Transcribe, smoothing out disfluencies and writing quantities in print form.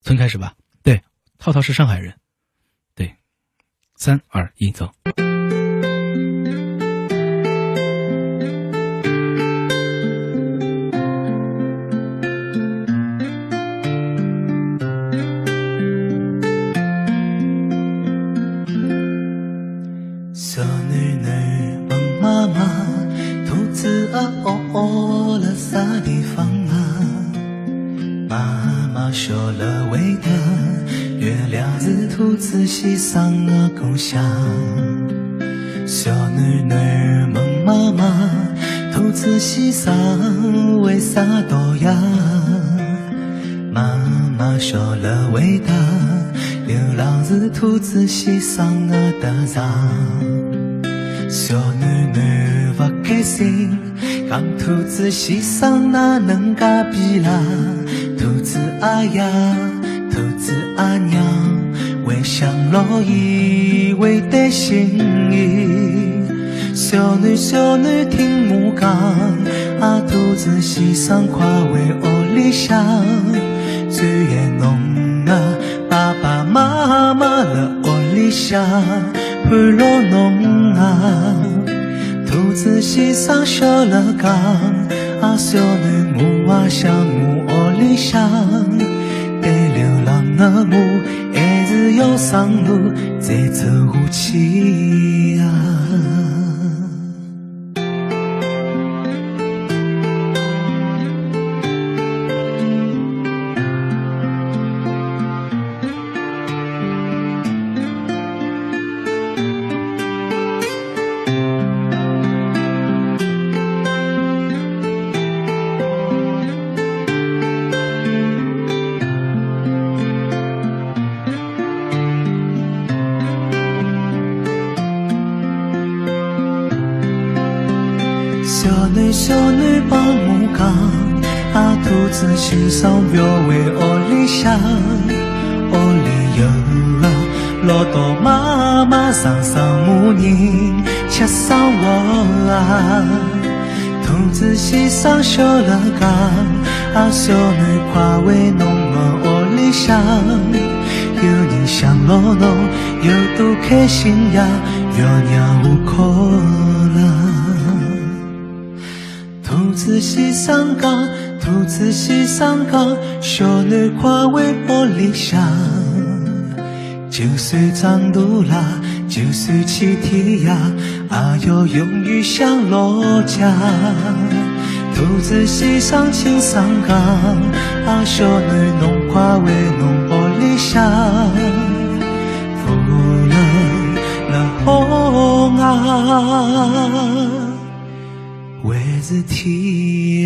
从开始吧。对，套套是上海人。对，3、2、1，走。小女女问妈妈，兔子啊哦了啥地方啊？妈妈说了喂的，月亮是兔子西上啊故乡。小女女问妈妈，兔子西上为啥多呀？妈妈说了喂的，流浪是兔子西上啊的上。小女女不开心，讲兔子西上哪能介比啦？兔子阿爷，兔子阿娘，为想老姨，为担心伊。小女听母讲，啊兔子西上快回屋里向，最爱侬啊爸爸妈妈了屋里向。盼牢侬啊，兔子西上小了讲，啊小囡母啊想母窝里向，对流浪的母还是要上路再走下去啊。小女帮母讲，啊兔子西上不要回屋里向，屋里有啊老多妈妈上母人吃生活啊。兔子西上小了讲，啊小女快回侬个屋里向，有人想牢侬有多开心呀，不要让我哭了。兔子西上讲，兔子西上讲，小女快回屋里向。就算长大了，就算去天涯，也要永远想老家。兔子西上轻声讲，啊小女侬快回侬屋里向。富了红啊，还是天